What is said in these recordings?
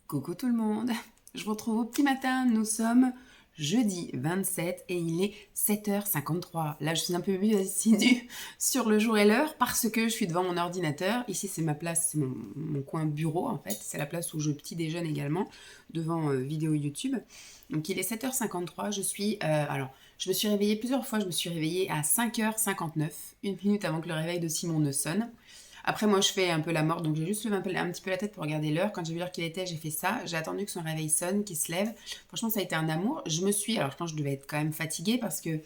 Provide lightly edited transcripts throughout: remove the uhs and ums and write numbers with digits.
Coucou tout le monde, je vous retrouve au petit matin, nous sommes jeudi 27 et il est 7h53. Là je suis un peu assidue sur le jour et l'heure parce que je suis devant mon ordinateur. Ici c'est ma place, c'est mon coin bureau en fait, c'est la place où je petit déjeune également devant vidéo YouTube. Donc il est 7h53, je me suis réveillée plusieurs fois, je me suis réveillée à 5h59, une minute avant que le réveil de Simon ne sonne. Après, moi, je fais un peu la morte, donc j'ai juste levé un petit peu la tête pour regarder l'heure. Quand j'ai vu l'heure qu'il était, j'ai fait ça. J'ai attendu que son réveil sonne, qu'il se lève. Franchement, ça a été un amour. Alors je pense que je devais être quand même fatiguée parce que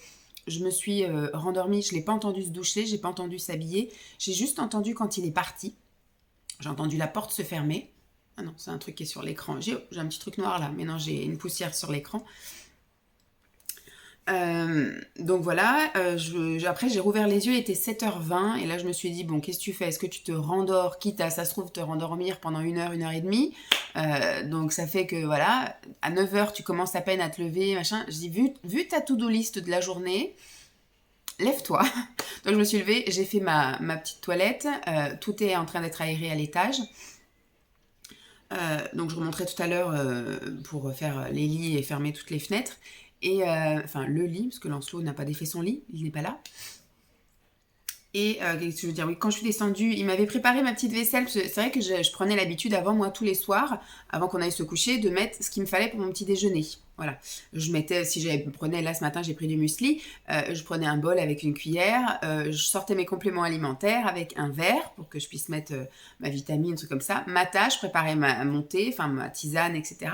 je me suis rendormie. Je ne l'ai pas entendu se doucher, j'ai pas entendu s'habiller. J'ai juste entendu quand il est parti. J'ai entendu la porte se fermer. Ah non, c'est un truc qui est sur l'écran. J'ai un petit truc noir là, mais non, j'ai une poussière sur l'écran. Donc voilà, après j'ai rouvert les yeux, il était 7h20 et là je me suis dit bon qu'est-ce que tu fais? Est-ce que tu te rendors, quitte à ça se trouve te rendormir pendant une heure et demie. Donc ça fait que voilà, à 9h tu commences à peine à te lever, machin. Je dis vu ta to-do list de la journée, lève-toi. Donc je me suis levée, j'ai fait ma petite toilette, tout est en train d'être aéré à l'étage. Donc je remonterai tout à l'heure pour faire les lits et fermer toutes les fenêtres. Et enfin le lit, parce que Lancelot n'a pas défait son lit, il n'est pas là. Et qu'est-ce que je veux dire? Oui, quand je suis descendue, il m'avait préparé ma petite vaisselle. Parce que c'est vrai que je prenais l'habitude avant, moi, tous les soirs, avant qu'on aille se coucher, de mettre ce qu'il me fallait pour mon petit déjeuner. Voilà. Je mettais, si je prenais, là ce matin, j'ai pris du muesli, je prenais un bol avec une cuillère, je sortais mes compléments alimentaires avec un verre pour que je puisse mettre ma vitamine, un truc comme ça. Ma tâche, préparer mon thé, enfin ma tisane, etc.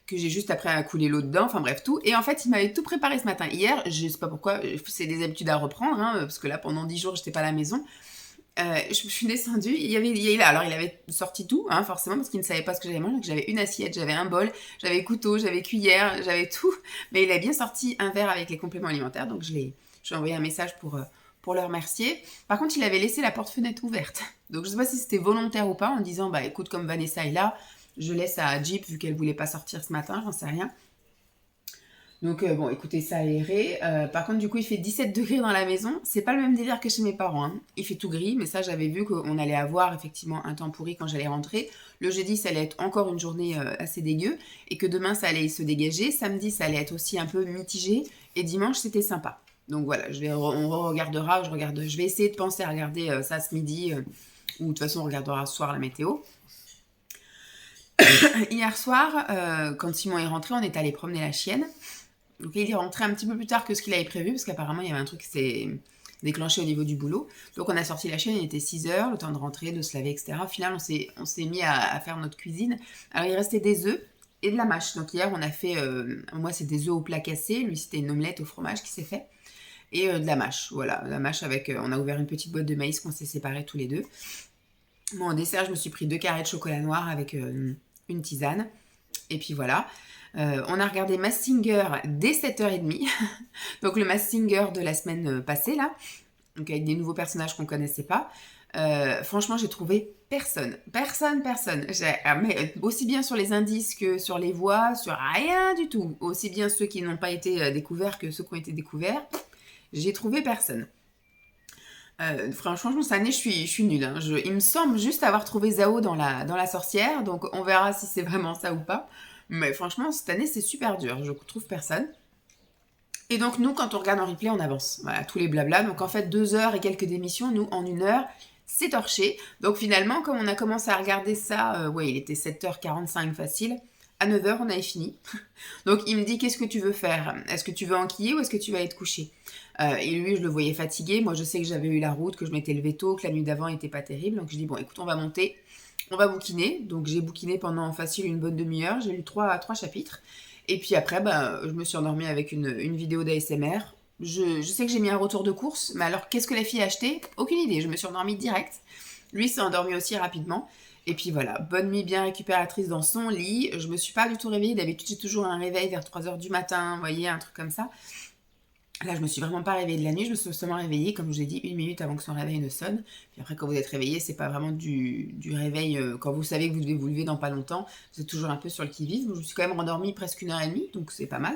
Que j'ai juste après à couler l'eau dedans, enfin bref tout. Et en fait, il m'avait tout préparé ce matin. Hier, je sais pas pourquoi, c'est des habitudes à reprendre, hein, parce que là, pendant 10 jours, j'étais pas à la maison. Je suis descendue, alors il avait sorti tout, hein, forcément, parce qu'il ne savait pas ce que j'avais mangé. Donc j'avais une assiette, j'avais un bol, j'avais couteau, j'avais cuillère, j'avais tout. Mais il a bien sorti un verre avec les compléments alimentaires, donc je lui ai envoyé un message pour le remercier. Par contre, il avait laissé la porte-fenêtre ouverte. Donc je sais pas si c'était volontaire ou pas, en disant, bah écoute, comme Vanessa est là, je laisse à Jeep, vu qu'elle voulait pas sortir ce matin, j'en sais rien. Donc bon, écoutez, ça a aéré. Par contre, du coup, il fait 17 degrés dans la maison. C'est pas le même délire que chez mes parents, hein. Il fait tout gris, mais ça, j'avais vu qu'on allait avoir effectivement un temps pourri quand j'allais rentrer. Le jeudi, ça allait être encore une journée assez dégueu, et que demain, ça allait se dégager. Samedi, ça allait être aussi un peu mitigé, et dimanche, c'était sympa. Donc voilà, on regardera, je vais essayer de penser à regarder ça ce midi, ou de toute façon, on regardera ce soir la météo. Hier soir, quand Simon est rentré, on est allé promener la chienne. Donc il est rentré un petit peu plus tard que ce qu'il avait prévu, parce qu'apparemment il y avait un truc qui s'est déclenché au niveau du boulot. Donc on a sorti la chienne, il était 6h, le temps de rentrer, de se laver, etc. Au final, on s'est mis à faire notre cuisine. Alors il restait des œufs et de la mâche. Donc hier, on a fait, moi c'est des œufs au plat cassé, lui c'était une omelette au fromage qui s'est fait. Et de la mâche, voilà, la mâche avec, on a ouvert une petite boîte de maïs qu'on s'est séparés tous les deux. Bon, en dessert, je me suis pris 2 carrés de chocolat noir avec une tisane. Et puis voilà. On a regardé Masked Singer dès 7h30. Donc le Masked Singer de la semaine passée, là. Donc avec des nouveaux personnages qu'on connaissait pas. Franchement, j'ai trouvé personne. Personne. Mais aussi bien sur les indices que sur les voix, sur rien du tout. Aussi bien ceux qui n'ont pas été découverts que ceux qui ont été découverts. J'ai trouvé personne. Franchement, cette année, je suis nulle, hein. Il me semble juste avoir trouvé Zao dans la sorcière, donc on verra si c'est vraiment ça ou pas. Mais franchement, cette année, c'est super dur. Je trouve personne. Et donc, nous, quand on regarde en replay, on avance. Voilà, tous les blabla. Donc, en fait, 2 heures et quelques d'émissions, nous, en 1 heure, c'est torché. Donc, finalement, comme on a commencé à regarder ça, ouais, il était 7h45 facile. À 9h, on avait fini. Donc, il me dit, qu'est-ce que tu veux faire? Est-ce que tu veux enquiller ou est-ce que tu vas aller te coucher? Et lui, je le voyais fatigué. Moi, je sais que j'avais eu la route, que je m'étais levé tôt, que la nuit d'avant était pas terrible. Donc, je dis, bon, écoute, on va monter. On va bouquiner. Donc, j'ai bouquiné pendant facile une bonne demi-heure. J'ai lu 3 chapitres. Et puis après, bah, je me suis endormie avec une vidéo d'ASMR. Je sais que j'ai mis un retour de course, mais alors qu'est-ce que la fille a acheté? Aucune idée, je me suis endormie direct. Lui s'est endormi aussi rapidement. Et puis voilà, bonne nuit bien récupératrice dans son lit. Je me suis pas du tout réveillée, d'habitude j'ai toujours un réveil vers 3h du matin, vous voyez, un truc comme ça. Là, je me suis vraiment pas réveillée de la nuit, je me suis seulement réveillée, comme je vous ai dit, une minute avant que son réveil ne sonne. Puis après, quand vous êtes réveillé, c'est pas vraiment du réveil, quand vous savez que vous devez vous lever dans pas longtemps, vous êtes toujours un peu sur le qui-vive. Je me suis quand même rendormie presque 1h30, donc c'est pas mal.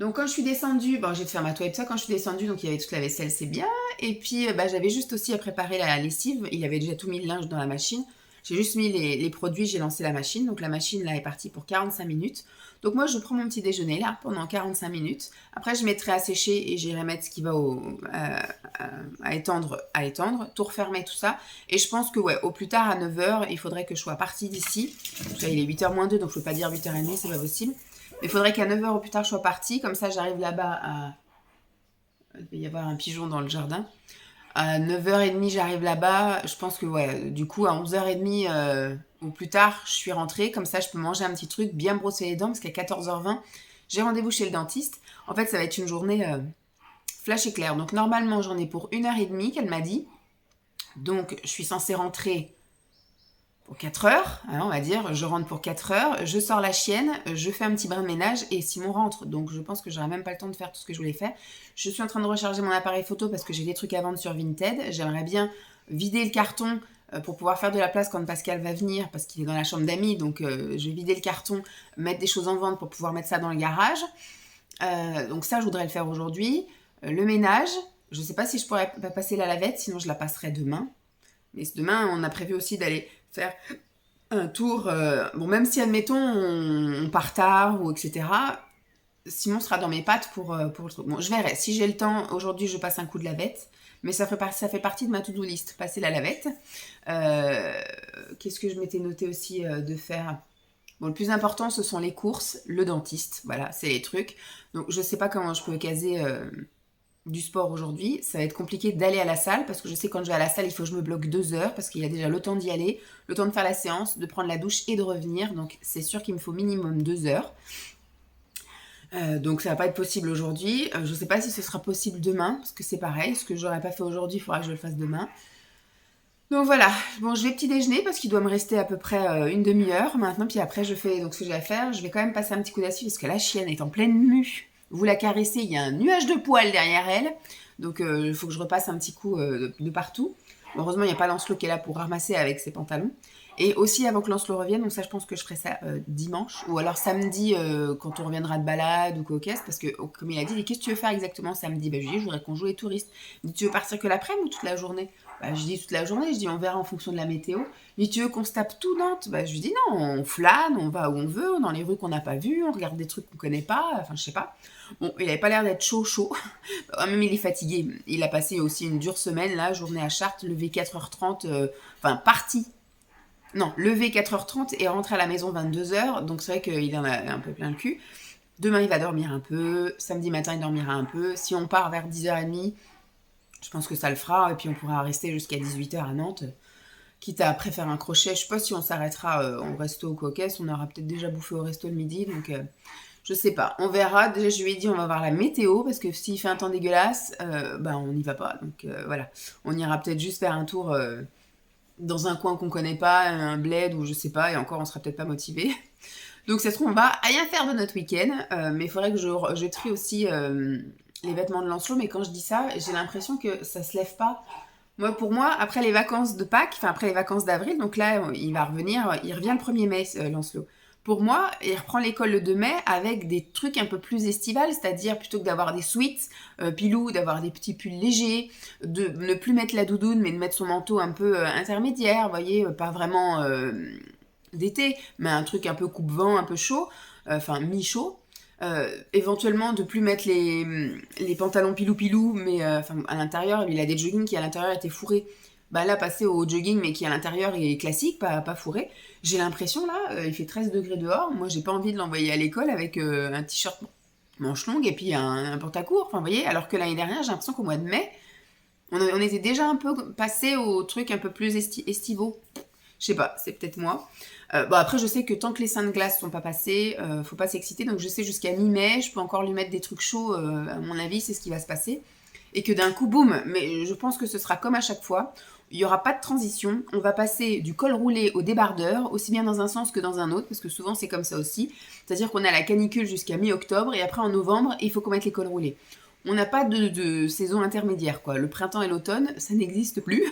Donc quand je suis descendue, bon j'ai fait faire ma toilette, ça quand je suis descendue, donc il y avait toute la vaisselle, c'est bien. Et puis bah, j'avais juste aussi à préparer la lessive, il avait déjà tout mis le linge dans la machine. J'ai juste mis les produits, j'ai lancé la machine. Donc la machine là est partie pour 45 minutes. Donc moi je prends mon petit déjeuner là pendant 45 minutes. Après je mettrai à sécher et j'irai mettre ce qui va à étendre, tout refermer tout ça. Et je pense que ouais, au plus tard à 9h, il faudrait que je sois partie d'ici. Là il est 8h moins 2 donc je peux pas dire 8h30, c'est pas possible. Mais il faudrait qu'à 9h au plus tard je sois partie. Comme ça j'arrive là-bas à... Il va y avoir un pigeon dans le jardin. À 9h30, j'arrive là-bas. Je pense que, ouais, du coup, à 11h30 ou plus tard, je suis rentrée. Comme ça, je peux manger un petit truc, bien me brosser les dents, parce qu'à 14h20, j'ai rendez-vous chez le dentiste. En fait, ça va être une journée flash éclair. Donc, normalement, j'en ai pour 1h30 qu'elle m'a dit. Donc, je suis censée rentrer pour 4 heures, hein, on va dire. Je rentre pour 4 heures, je sors la chienne, je fais un petit brin de ménage et Simon rentre. Donc je pense que j'aurai même pas le temps de faire tout ce que je voulais faire. Je suis en train de recharger mon appareil photo parce que j'ai des trucs à vendre sur Vinted. J'aimerais bien vider le carton pour pouvoir faire de la place quand Pascal va venir parce qu'il est dans la chambre d'amis. Donc je vais vider le carton, mettre des choses en vente pour pouvoir mettre ça dans le garage. Donc ça, je voudrais le faire aujourd'hui. Le ménage, je sais pas si je pourrais pas passer la lavette, sinon je la passerai demain. Mais demain, on a prévu aussi d'aller faire un tour. Bon, même si, admettons, on part tard ou etc., Simon sera dans mes pattes pour le truc. Bon, je verrai. Si j'ai le temps, aujourd'hui, je passe un coup de lavette. Mais ça fait partie de ma to-do list, passer la lavette. Qu'est-ce que je m'étais noté aussi de faire? Bon, le plus important, ce sont les courses, le dentiste. Voilà, c'est les trucs. Donc, je sais pas comment je peux caser... du sport aujourd'hui, ça va être compliqué d'aller à la salle parce que je sais que quand je vais à la salle, il faut que je me bloque 2 heures parce qu'il y a déjà le temps d'y aller, le temps de faire la séance, de prendre la douche et de revenir. Donc c'est sûr qu'il me faut minimum 2 heures. Donc ça va pas être possible aujourd'hui. Je sais pas si ce sera possible demain parce que c'est pareil. Ce que j'aurais pas fait aujourd'hui, il faudra que je le fasse demain. Donc voilà, bon je vais petit déjeuner parce qu'il doit me rester à peu près une demi-heure maintenant. Puis après je fais donc ce que j'ai à faire. Je vais quand même passer un petit coup d'assis parce que la chienne est en pleine mue. Vous la caressez, il y a un nuage de poils derrière elle. Donc il faut que je repasse un petit coup de partout. Heureusement, il n'y a pas Lancelot qui est là pour ramasser avec ses pantalons. Et aussi avant que Lancelot revienne, donc ça je pense que je ferai ça dimanche. Ou alors samedi quand on reviendra de balade ou cocasse. Parce que comme il a dit, qu'est-ce que tu veux faire exactement samedi? Bah, je lui ai dit, je voudrais qu'on joue les touristes. Il dit, tu veux partir que l'après-midi ou toute la journée? Bah, je dis toute la journée, je dis on verra en fonction de la météo. Il dit tu veux qu'on se tape tout Nantes? Bah, je lui dis non, on flâne, on va où on veut, dans les rues qu'on n'a pas vues, on regarde des trucs qu'on connaît pas, enfin je sais pas. Bon, il avait pas l'air d'être chaud. Même il est fatigué. Il a passé aussi une dure semaine là, journée à Chartres, levé 4h30, enfin parti. Non, levé 4h30 et rentré à la maison 22h, donc c'est vrai qu'il en a un peu plein le cul. Demain il va dormir un peu, samedi matin il dormira un peu. Si on part vers 10h30, je pense que ça le fera, et puis on pourra rester jusqu'à 18h à Nantes, quitte à après faire un crochet. Je sais pas si on s'arrêtera au resto ou coquesse, on aura peut-être déjà bouffé au resto le midi, donc je sais pas. On verra, déjà je lui ai dit on va voir la météo, parce que s'il fait un temps dégueulasse, bah on n'y va pas, donc voilà. On ira peut-être juste faire un tour dans un coin qu'on connaît pas, un bled ou je sais pas, et encore on sera peut-être pas motivé. Donc ça se trouve on va rien faire de notre week-end, mais il faudrait que je trie aussi les vêtements de Lancelot, mais quand je dis ça, j'ai l'impression que ça se lève pas. Moi, pour moi, après les vacances de Pâques, enfin après les vacances d'avril, donc là, il va revenir, il revient le 1er mai, Lancelot. Pour moi, il reprend l'école le 2 mai avec des trucs un peu plus estivales, c'est-à-dire plutôt que d'avoir des sweats, pilou, d'avoir des petits pulls légers, de ne plus mettre la doudoune, mais de mettre son manteau un peu intermédiaire, vous voyez, pas vraiment d'été, mais un truc un peu coupe-vent, un peu chaud, enfin mi-chaud. Éventuellement de plus mettre les pantalons pilou-pilou, mais à l'intérieur, lui il a des joggings qui à l'intérieur étaient fourrés. Bah là, passer au jogging, mais qui à l'intérieur est classique, pas fourré. J'ai l'impression là, il fait 13 degrés dehors. Moi, j'ai pas envie de l'envoyer à l'école avec un t-shirt manche longue et puis un pantacourt. Enfin, vous voyez, alors que l'année dernière, j'ai l'impression qu'au mois de mai, on était déjà un peu passé au truc un peu plus estivaux. Je sais pas, c'est peut-être moi. Bon, après, je sais que tant que les seins de glace sont pas passés, faut pas s'exciter. Donc, je sais jusqu'à mi-mai, je peux encore lui mettre des trucs chauds. À mon avis, c'est ce qui va se passer. Et que d'un coup, boum. Mais je pense que ce sera comme à chaque fois. Il n'y aura pas de transition. On va passer du col roulé au débardeur, aussi bien dans un sens que dans un autre, parce que souvent, c'est comme ça aussi. C'est-à-dire qu'on a la canicule jusqu'à mi-octobre, et après, en novembre, il faut qu'on mette les cols roulés. On n'a pas de saison intermédiaire, quoi. Le printemps et l'automne, ça n'existe plus.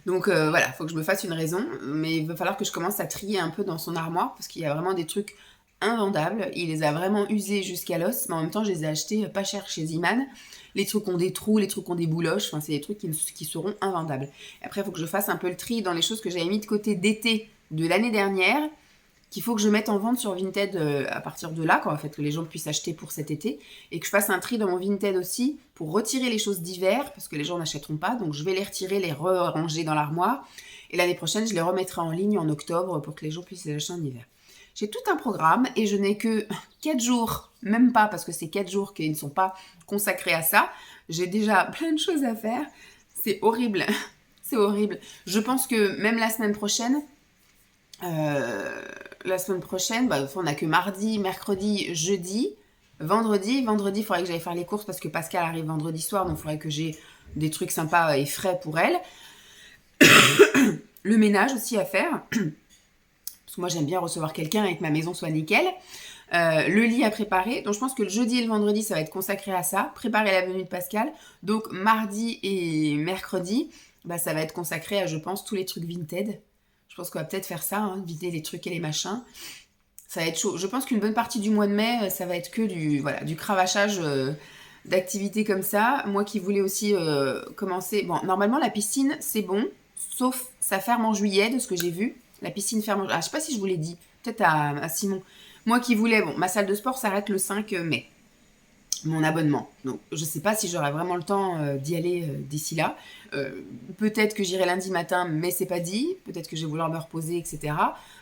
Donc voilà, faut que je me fasse une raison, mais il va falloir que je commence à trier un peu dans son armoire, parce qu'il y a vraiment des trucs invendables. Il les a vraiment usés jusqu'à l'os, mais en même temps, je les ai achetés pas cher chez Ziman. Les trucs ont des trous, les trucs ont des bouloches, enfin, c'est des trucs qui seront invendables. Après, il faut que je fasse un peu le tri dans les choses que j'avais mis de côté d'été de l'année dernière, qu'il faut que je mette en vente sur Vinted à partir de là, quoi, en fait, que les gens puissent acheter pour cet été, et que je fasse un tri dans mon Vinted aussi pour retirer les choses d'hiver, parce que les gens n'achèteront pas, donc je vais les retirer, les ranger dans l'armoire, et l'année prochaine, je les remettrai en ligne en octobre pour que les gens puissent les acheter en hiver. J'ai tout un programme et je n'ai que 4 jours, même pas parce que c'est 4 jours qui ne sont pas consacrés à ça. J'ai déjà plein de choses à faire. C'est horrible. C'est horrible. Je pense que même la semaine prochaine, on n'a que mardi, mercredi, jeudi. Vendredi, il faudrait que j'aille faire les courses parce que Pascal arrive vendredi soir, donc il faudrait que j'ai des trucs sympas et frais pour elle. Le ménage aussi à faire. Parce que moi, j'aime bien recevoir quelqu'un et que ma maison soit nickel. Le lit à préparer. Donc, je pense que le jeudi et le vendredi, ça va être consacré à ça. Préparer la venue de Pascal. Donc, mardi et mercredi, ça va être consacré à, je pense, tous les trucs Vinted. Je pense qu'on va peut-être faire ça, vider les trucs et les machins. Ça va être chaud. Je pense qu'une bonne partie du mois de mai, ça va être que du cravachage d'activités comme ça. Moi qui voulais aussi commencer... Bon, normalement, la piscine, c'est bon. Sauf, ça ferme en juillet, de ce que j'ai vu. La piscine ferme... je sais pas si je vous l'ai dit. Peut-être à Simon. Moi qui voulais... Bon, ma salle de sport s'arrête le 5 mai. Mon abonnement. Donc, je sais pas si j'aurai vraiment le temps d'y aller d'ici là. Peut-être que j'irai lundi matin, mais c'est pas dit. Peut-être que je vais vouloir me reposer, etc.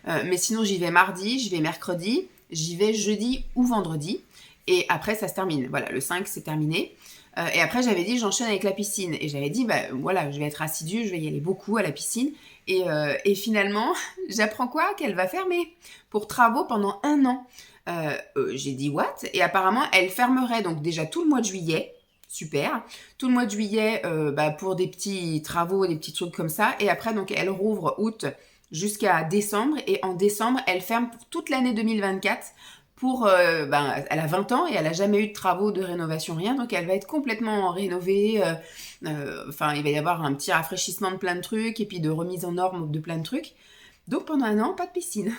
Mais sinon, j'y vais mardi, j'y vais mercredi, j'y vais jeudi ou vendredi. Et après, ça se termine. Voilà, le 5, c'est terminé. Et après, j'avais dit, j'enchaîne avec la piscine. Et j'avais dit, voilà, je vais être assidue, je vais y aller beaucoup à la piscine. Et finalement, j'apprends quoi? Qu'elle va fermer pour travaux pendant 1 an. J'ai dit what? Et apparemment, elle fermerait donc déjà tout le mois de juillet. Super. Tout le mois de juillet pour des petits travaux, des petits trucs comme ça. Et après, donc, elle rouvre août jusqu'à décembre. Et en décembre, elle ferme pour toute l'année 2024. Elle a 20 ans et elle n'a jamais eu de travaux, de rénovation, rien. Donc, elle va être complètement rénovée. Il va y avoir un petit rafraîchissement de plein de trucs et puis de remise en norme de plein de trucs. Donc, pendant 1 an, pas de piscine.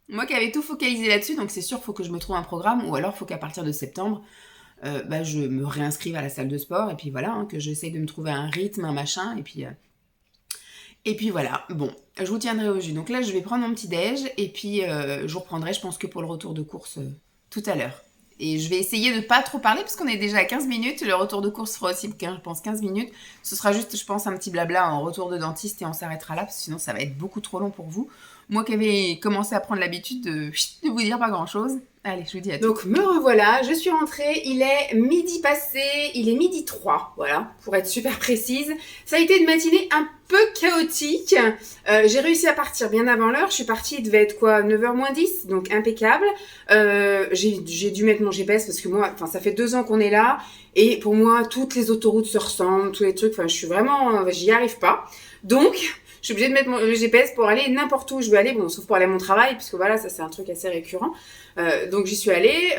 Moi qui avais tout focalisé là-dessus, donc c'est sûr, il faut que je me trouve un programme ou alors il faut qu'à partir de septembre, je me réinscrive à la salle de sport et puis voilà, que j'essaye de me trouver un rythme, un machin et puis voilà. Bon, je vous tiendrai au jus. Donc là, je vais prendre mon petit déj et puis je vous reprendrai, je pense que pour le retour de course tout à l'heure. Et je vais essayer de ne pas trop parler parce qu'on est déjà à 15 minutes. Le retour de course sera aussi, je pense, 15 minutes. Ce sera juste, je pense, un petit blabla en retour de dentiste et on s'arrêtera là parce que sinon ça va être beaucoup trop long pour vous. Moi qui avais commencé à prendre l'habitude de vous dire pas grand-chose. Allez, je vous dis à tout. Donc me revoilà, je suis rentrée, il est midi passé, il est midi 3, voilà, pour être super précise. Ça a été une matinée un peu chaotique. J'ai réussi à partir bien avant l'heure, je suis partie, il devait être quoi, 9h moins 10, donc impeccable. J'ai dû mettre mon GPS parce que moi, ça fait 2 ans qu'on est là, et pour moi, toutes les autoroutes se ressemblent, tous les trucs, j'y arrive pas. Donc, je suis obligée de mettre le GPS pour aller n'importe où je veux aller, bon, sauf pour aller à mon travail, puisque voilà, ça c'est un truc assez récurrent. Donc j'y suis allée,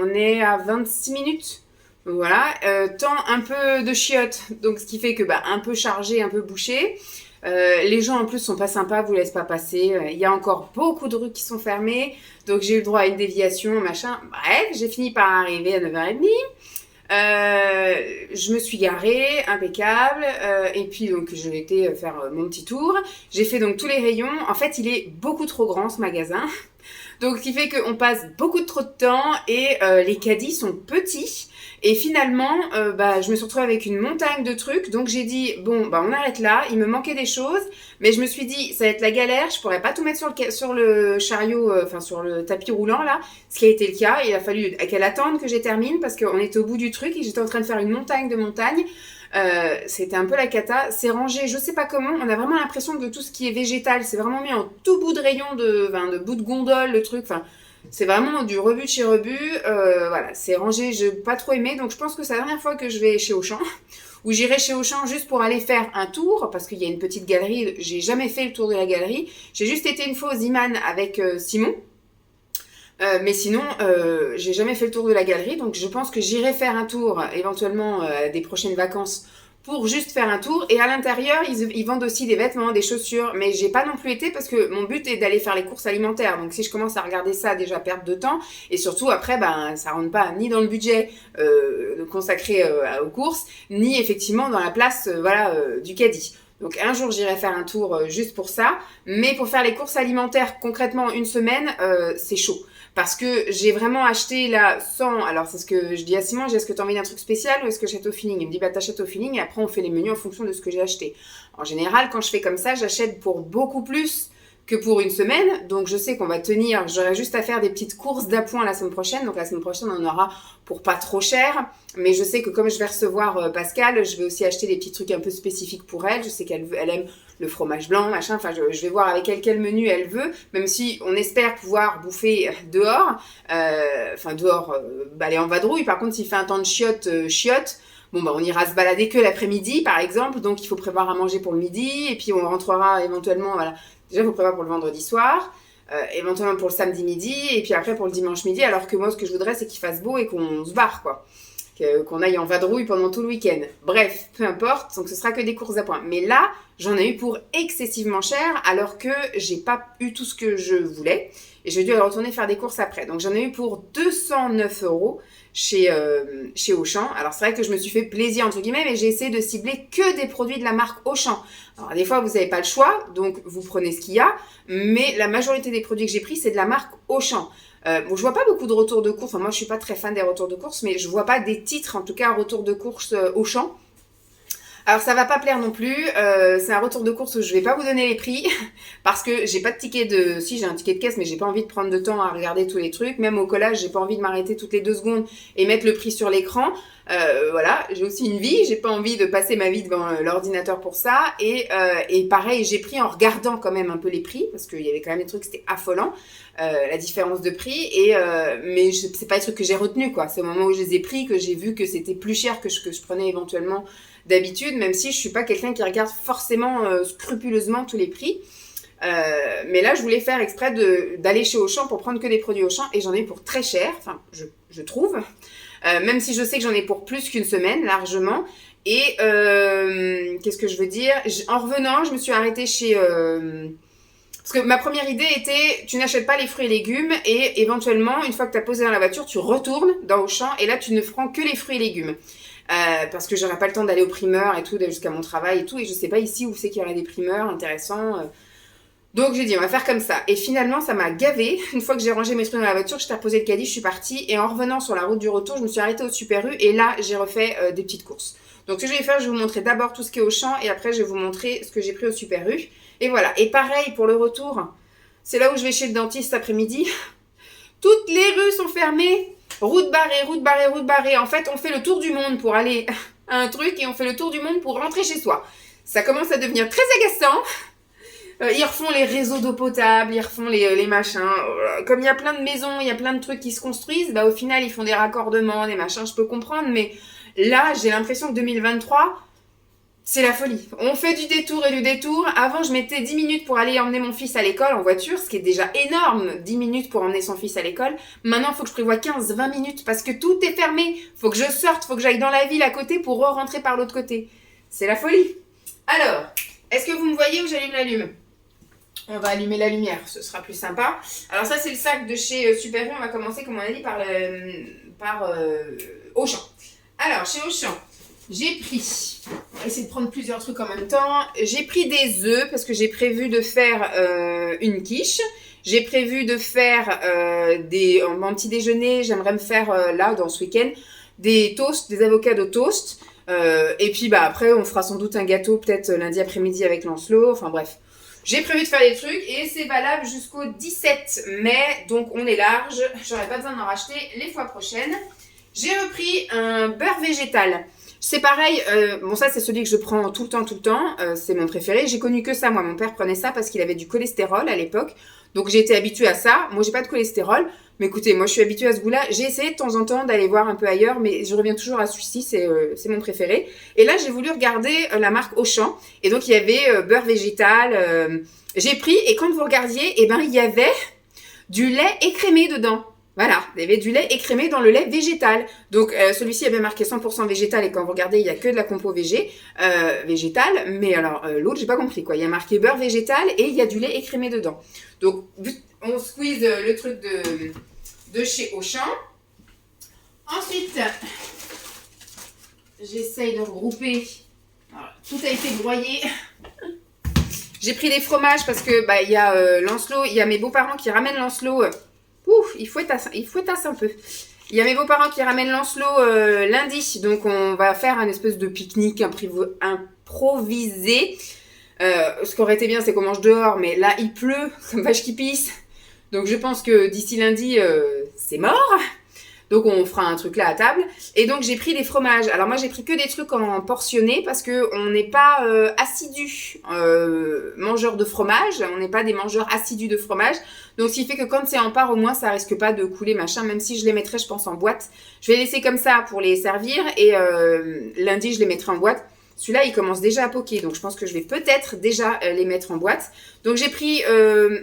on est à 26 minutes. Donc voilà, temps un peu de chiottes, donc ce qui fait que un peu chargé, un peu bouché. Les gens en plus sont pas sympas, vous laissent pas passer. Il y a encore beaucoup de rues qui sont fermées, donc j'ai eu le droit à une déviation, machin. Bref, j'ai fini par arriver à 9h30. Je me suis garée, impeccable, et puis donc j'ai été faire mon petit tour. J'ai fait donc tous les rayons. En fait, il est beaucoup trop grand ce magasin, donc ce qui fait qu'on passe beaucoup trop de temps et les caddies sont petits. Et finalement, je me suis retrouvée avec une montagne de trucs. Donc j'ai dit, bon, on arrête là. Il me manquait des choses. Mais je me suis dit, ça va être la galère. Je pourrais pas tout mettre sur le chariot, sur le tapis roulant, là. Ce qui a été le cas. Il a fallu qu'elle attende que je termine parce qu'on était au bout du truc et j'étais en train de faire une montagne de montagnes. C'était un peu la cata. C'est rangé, je sais pas comment. On a vraiment l'impression que tout ce qui est végétal, c'est vraiment mis en tout bout de rayon, de bout de gondole, le truc. C'est vraiment du rebut de chez rebut. Voilà, c'est rangé, j'ai pas trop aimé. Donc je pense que c'est la dernière fois que je vais chez Auchan. Ou j'irai chez Auchan juste pour aller faire un tour, parce qu'il y a une petite galerie. J'ai jamais fait le tour de la galerie. J'ai juste été une fois aux Ziman avec Simon. Mais sinon, j'ai jamais fait le tour de la galerie. Donc je pense que j'irai faire un tour, éventuellement des prochaines vacances, pour juste faire un tour. Et à l'intérieur, ils vendent aussi des vêtements, des chaussures. Mais j'ai pas non plus été parce que mon but est d'aller faire les courses alimentaires. Donc si je commence à regarder ça, déjà perdre de temps. Et surtout après, ça rentre pas ni dans le budget consacré aux courses, ni effectivement dans la place du caddie. Donc un jour j'irai faire un tour juste pour ça, mais pour faire les courses alimentaires concrètement une semaine, c'est chaud. Parce que j'ai vraiment acheté là sans... Alors c'est ce que je dis à Simon, est-ce que tu as envie d'un truc spécial ou est-ce que j'achète au feeling? Il me dit t'achètes au feeling et après on fait les menus en fonction de ce que j'ai acheté. En général quand je fais comme ça, j'achète pour beaucoup plus que pour une semaine, donc je sais qu'on va tenir, j'aurai juste à faire des petites courses d'appoint la semaine prochaine, donc la semaine prochaine on en aura pour pas trop cher, mais je sais que comme je vais recevoir Pascal, je vais aussi acheter des petits trucs un peu spécifiques pour elle, je sais qu'elle aime le fromage blanc, machin, enfin je vais voir avec elle quel menu elle veut, même si on espère pouvoir bouffer dehors, aller en vadrouille, par contre s'il fait un temps de chiottes, on ira se balader que l'après-midi par exemple, donc il faut prévoir à manger pour le midi, et puis on rentrera éventuellement, déjà, il faut prévoir pour le vendredi soir, éventuellement pour le samedi midi, et puis après pour le dimanche midi, alors que moi, ce que je voudrais, c'est qu'il fasse beau et qu'on se barre, quoi. Qu'on aille en vadrouille pendant tout le week-end. Bref, peu importe, donc ce sera que des courses à points. Mais là, j'en ai eu pour excessivement cher, alors que j'ai pas eu tout ce que je voulais, et j'ai dû aller retourner faire des courses après. Donc j'en ai eu pour 209 € chez Auchan. Alors c'est vrai que je me suis fait plaisir entre guillemets, mais j'ai essayé de cibler que des produits de la marque Auchan. Alors des fois vous n'avez pas le choix, donc vous prenez ce qu'il y a, mais la majorité des produits que j'ai pris c'est de la marque Auchan. Je vois pas beaucoup de retours de courses, moi je suis pas très fan des retours de courses, mais je vois pas des titres en tout cas retours de courses Auchan. Alors ça va pas plaire non plus, c'est un retour de course où je vais pas vous donner les prix parce que j'ai pas de ticket si j'ai un ticket de caisse mais j'ai pas envie de prendre de temps à regarder tous les trucs, même au collage j'ai pas envie de m'arrêter toutes les 2 secondes et mettre le prix sur l'écran, j'ai aussi une vie, j'ai pas envie de passer ma vie devant l'ordinateur pour ça et pareil j'ai pris en regardant quand même un peu les prix parce qu'il y avait quand même des trucs c'était affolant la différence de prix mais c'est pas les trucs que j'ai retenus quoi, c'est au moment où je les ai pris que j'ai vu que c'était plus cher que je prenais éventuellement d'habitude, même si je suis pas quelqu'un qui regarde forcément scrupuleusement tous les prix. Mais là, je voulais faire exprès d'aller chez Auchan pour prendre que des produits Auchan et j'en ai pour très cher, enfin, je trouve. Même si je sais que j'en ai pour plus qu'une semaine, largement. Et qu'est-ce que je veux dire? En revenant, je me suis arrêtée chez... Parce que ma première idée était, tu n'achètes pas les fruits et légumes et éventuellement, une fois que tu as posé dans la voiture, tu retournes dans Auchan et là, tu ne prends que les fruits et légumes. Parce que j'aurais pas le temps d'aller au primeur et tout, d'aller jusqu'à mon travail et tout, et je sais pas ici où c'est qu'il y aurait des primeurs intéressants. Donc j'ai dit on va faire comme ça. Et finalement ça m'a gavé. Une fois que j'ai rangé mes trucs dans la voiture, je t'ai reposé le caddie, je suis partie. Et en revenant sur la route du retour, je me suis arrêtée au Super U et là j'ai refait des petites courses. Donc ce que je vais faire, je vais vous montrer d'abord tout ce qui est au champ et après je vais vous montrer ce que j'ai pris au Super U. Et voilà. Et pareil pour le retour, c'est là où je vais chez le dentiste cet après-midi. Toutes les rues sont fermées. Route barrée, route barrée, route barrée. En fait, on fait le tour du monde pour aller à un truc et on fait le tour du monde pour rentrer chez soi. Ça commence à devenir très agaçant. Ils refont les réseaux d'eau potable, ils refont les machins. Comme il y a plein de maisons, il y a plein de trucs qui se construisent, au final, ils font des raccordements, des machins, je peux comprendre. Mais là, j'ai l'impression que 2023... c'est la folie. On fait du détour et du détour. Avant, je mettais 10 minutes pour aller emmener mon fils à l'école en voiture, ce qui est déjà énorme, 10 minutes pour emmener son fils à l'école. Maintenant, il faut que je prévoie 15-20 minutes parce que tout est fermé. Faut que je sorte, faut que j'aille dans la ville à côté pour rentrer par l'autre côté. C'est la folie. Alors, est-ce que vous me voyez ou j'allume? On va allumer la lumière, ce sera plus sympa. Alors ça, c'est le sac de chez Super U. On va commencer, comme on a dit, par Auchan. Alors, chez Auchan, j'ai pris, on va essayer de prendre plusieurs trucs en même temps. J'ai pris des œufs parce que j'ai prévu de faire une quiche. J'ai prévu de faire en petit déjeuner, j'aimerais me faire là, dans ce week-end, des toasts, des avocados toast. Et puis après, on fera sans doute un gâteau peut-être lundi après-midi avec Lancelot. Enfin bref, j'ai prévu de faire des trucs et c'est valable jusqu'au 17 mai. Donc on est large, j'aurai pas besoin d'en racheter les fois prochaines. J'ai repris un beurre végétal. C'est pareil, ça c'est celui que je prends tout le temps, c'est mon préféré. J'ai connu que ça, moi, mon père prenait ça parce qu'il avait du cholestérol à l'époque. Donc j'ai été habituée à ça, moi j'ai pas de cholestérol. Mais écoutez, moi je suis habituée à ce goût-là. J'ai essayé de temps en temps d'aller voir un peu ailleurs, mais je reviens toujours à celui-ci, c'est mon préféré. Et là j'ai voulu regarder la marque Auchan. Et donc il y avait beurre végétal, j'ai pris, et quand vous regardiez, il y avait du lait écrémé dedans. Voilà, il y avait du lait écrémé dans le lait végétal. Donc celui-ci avait marqué 100% végétal et quand vous regardez, il n'y a que de la compo végétale. Mais alors l'autre, j'ai pas compris quoi. Il y a marqué beurre végétal et il y a du lait écrémé dedans. Donc on squeeze le truc de chez Auchan. Ensuite, j'essaye de regrouper. Voilà, tout a été broyé. J'ai pris des fromages parce que il y a Lancelot, il y a mes beaux-parents qui ramènent Lancelot. Il fouettasse un peu. Il y a mes beaux-parents qui ramènent Lancelot lundi, donc on va faire un espèce de pique-nique improvisé. Ce qui aurait été bien, c'est qu'on mange dehors, mais là il pleut, comme vache qui pisse. Donc je pense que d'ici lundi, c'est mort. Donc on fera un truc là à table. Et donc j'ai pris des fromages. Alors moi j'ai pris que des trucs en portionné parce qu'on n'est pas assidus mangeurs de fromage. On n'est pas des mangeurs assidus de fromage. Donc ce qui fait que quand c'est en part au moins ça risque pas de couler machin. Même si je les mettrai je pense en boîte. Je vais les laisser comme ça pour les servir. Et lundi je les mettrai en boîte. Celui-là, il commence déjà à poquer, donc je pense que je vais peut-être déjà les mettre en boîte. Donc j'ai pris,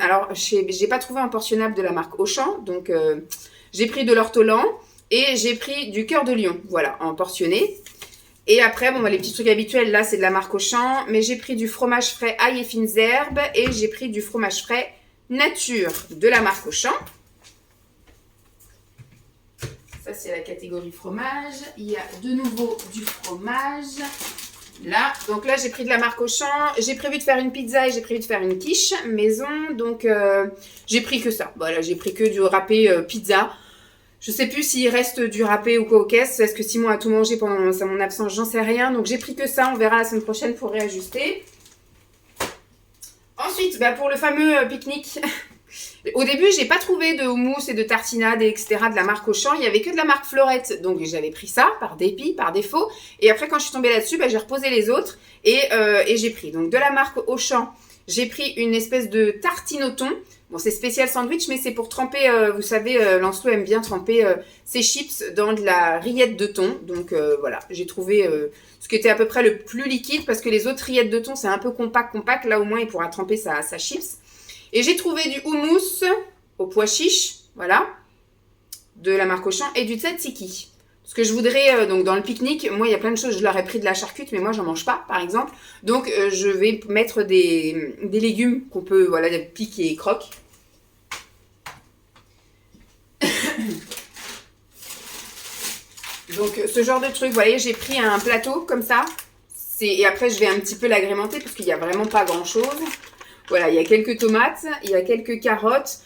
alors j'ai pas trouvé un portionnable de la marque Auchan, donc j'ai pris de l'ortolan et j'ai pris du cœur de lion, voilà, en portionné. Et après, bon, les petits trucs habituels, là, c'est de la marque Auchan, mais j'ai pris du fromage frais ail et fines herbes et j'ai pris du fromage frais nature de la marque Auchan. Ça, c'est la catégorie fromage. Il y a de nouveau du fromage. Là, donc là, j'ai pris de la marque Auchan. J'ai prévu de faire une pizza et j'ai prévu de faire une quiche maison. Donc, j'ai pris que ça. Voilà, j'ai pris que du râpé pizza. Je sais plus s'il reste du râpé ou quoi aux caisses. Est-ce que Simon a tout mangé pendant mon absence? J'en sais rien. Donc, j'ai pris que ça. On verra la semaine prochaine pour réajuster. Ensuite, pour le fameux pique-nique... Au début, j'ai pas trouvé de houmous et de tartinades, etc. de la marque Auchan. Il y avait que de la marque Fleurette. Donc, j'avais pris ça par dépit, par défaut. Et après, quand je suis tombée là-dessus, j'ai reposé les autres et j'ai pris. Donc, de la marque Auchan, j'ai pris une espèce de tartine au thon. Bon, c'est spécial sandwich, mais c'est pour tremper, vous savez, Lancelot aime bien tremper ses chips dans de la rillette de thon. Donc, voilà, j'ai trouvé ce qui était à peu près le plus liquide parce que les autres rillettes de thon, c'est un peu compact. Là, au moins, il pourra tremper sa chips. Et j'ai trouvé du houmous au pois chiche, voilà, de la marque Auchan, et du tzatziki. Parce que je voudrais, donc dans le pique-nique, moi il y a plein de choses, je leur ai pris de la charcute, mais moi j'en mange pas, par exemple. Donc je vais mettre des légumes qu'on peut, voilà, piquer et croque. Donc ce genre de truc, vous voyez, j'ai pris un plateau comme ça. Et après je vais un petit peu l'agrémenter parce qu'il n'y a vraiment pas grand-chose. Voilà, il y a quelques tomates, il y a quelques carottes,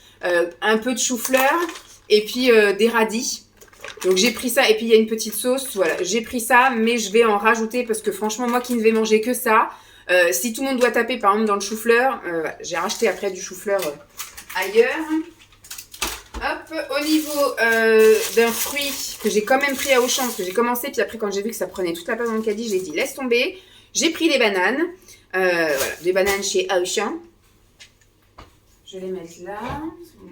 un peu de chou-fleur et puis des radis. Donc j'ai pris ça et puis il y a une petite sauce. Voilà, j'ai pris ça, mais je vais en rajouter parce que franchement, moi qui ne vais manger que ça, si tout le monde doit taper par exemple dans le chou-fleur, j'ai racheté après du chou-fleur ailleurs. Hop, au niveau d'un fruit que j'ai quand même pris à Auchan, parce que j'ai commencé, puis après quand j'ai vu que ça prenait toute la place dans le caddie, j'ai dit laisse tomber. J'ai pris les bananes, voilà, des bananes chez Auchan. Je vais les mettre là.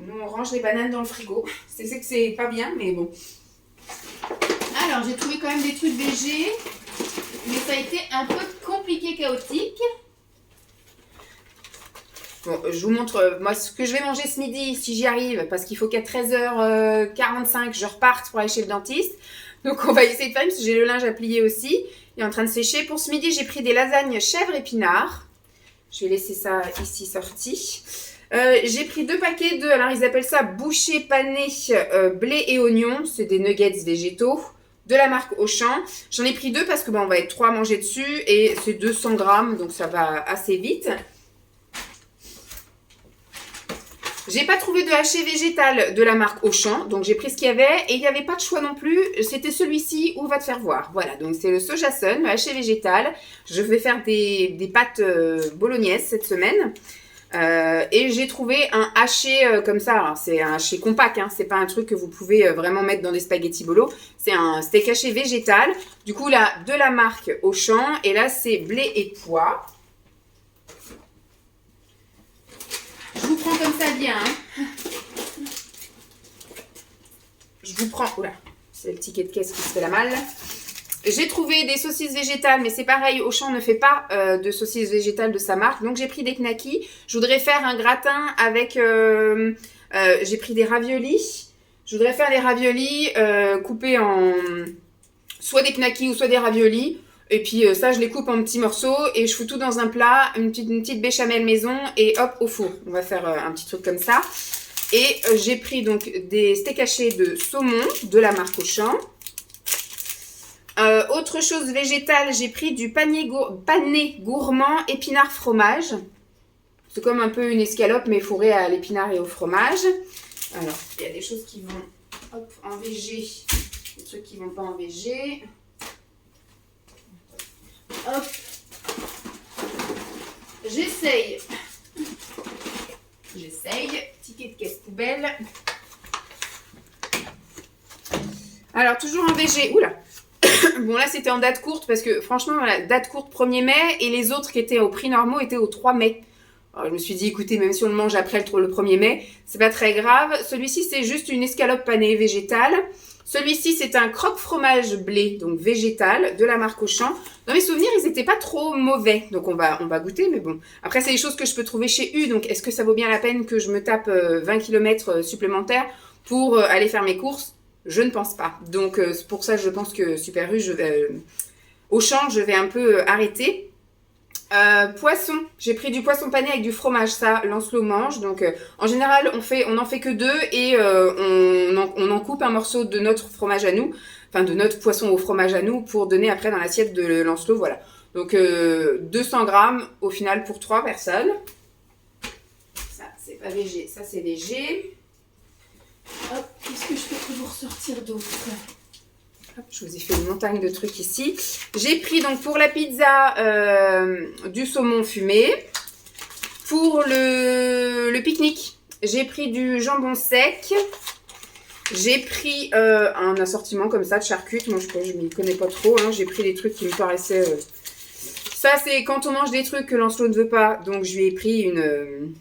Nous, on range les bananes dans le frigo. C'est que c'est pas bien, mais bon. Alors, j'ai trouvé quand même des trucs végés. Mais ça a été un peu compliqué, chaotique. Bon, je vous montre moi ce que je vais manger ce midi, si j'y arrive. Parce qu'il faut qu'à 13h45, je reparte pour aller chez le dentiste. Donc, on va essayer de faire, parce que j'ai le linge à plier aussi. Il est en train de sécher. Pour ce midi, j'ai pris des lasagnes chèvre épinards. Je vais laisser ça ici sorti. J'ai pris 2 paquets de, alors ils appellent ça bouchées panées blé et oignon, c'est des nuggets végétaux de la marque Auchan. J'en ai pris 2 parce que on va être 3 à manger dessus et c'est 200 grammes donc ça va assez vite. J'ai pas trouvé de haché végétal de la marque Auchan, donc j'ai pris ce qu'il y avait et il n'y avait pas de choix non plus. C'était celui-ci où va te faire voir. Voilà, donc c'est le sojasun, le haché végétal. Je vais faire des pâtes bolognaises cette semaine. Et j'ai trouvé un haché comme ça, c'est un haché compact, hein, c'est pas un truc que vous pouvez vraiment mettre dans des spaghettis bolo, c'est un steak haché végétal, du coup là, de la marque Auchan, et là c'est blé et pois. Je vous prends comme ça bien, hein. Je vous prends, oula, c'est le ticket de caisse qui se fait la malle. J'ai trouvé des saucisses végétales, mais c'est pareil, Auchan ne fait pas de saucisses végétales de sa marque. Donc j'ai pris des knackis. Je voudrais faire un gratin avec... j'ai pris des raviolis. Je voudrais faire des raviolis coupés en soit des knackis ou soit des raviolis. Et puis ça, je les coupe en petits morceaux et je fous tout dans un plat, une petite béchamel maison et hop, au four. On va faire un petit truc comme ça. Et j'ai pris donc des steaks hachés de saumon de la marque Auchan. Autre chose végétale, j'ai pris du pané gourmand épinard fromage. C'est comme un peu une escalope mais fourrée à l'épinard et au fromage. Alors, il y a des choses qui vont hop, en végé, des trucs qui vont pas en végé. Hop. J'essaye. Ticket de caisse poubelle. Alors, toujours en végé. Oula. Bon, là, c'était en date courte parce que franchement, la date courte 1er mai et les autres qui étaient au prix normaux étaient au 3 mai. Alors, je me suis dit, écoutez, même si on le mange après le 1er mai, c'est pas très grave. Celui-ci, c'est juste une escalope panée végétale. Celui-ci, c'est un croque fromage blé, donc végétal, de la marque Auchan. Dans mes souvenirs, ils n'étaient pas trop mauvais. Donc, on va goûter, mais bon. Après, c'est des choses que je peux trouver chez U. Donc, est-ce que ça vaut bien la peine que je me tape 20 km supplémentaires pour aller faire mes courses? Je ne pense pas. Donc, c'est pour ça, je pense que Super U, Auchan, je vais un peu arrêter. Poisson, j'ai pris du poisson pané avec du fromage, ça Lancelot mange, donc en général on en fait que 2 et on en coupe un morceau de notre fromage à nous, enfin de notre poisson au fromage à nous pour donner après dans l'assiette de Lancelot, voilà. Donc 200 grammes au final pour 3 personnes. Ça c'est pas végé, ça c'est végé. Hop, qu'est-ce que je peux vous ressortir d'autre? Hop, je vous ai fait une montagne de trucs ici. J'ai pris donc pour la pizza du saumon fumé. Pour le pique-nique, j'ai pris du jambon sec. J'ai pris un assortiment comme ça de charcutes. Moi, je m'y connais pas trop. Hein. J'ai pris des trucs qui me paraissaient... Ça, c'est quand on mange des trucs que Lancelot ne veut pas. Donc, je lui ai pris une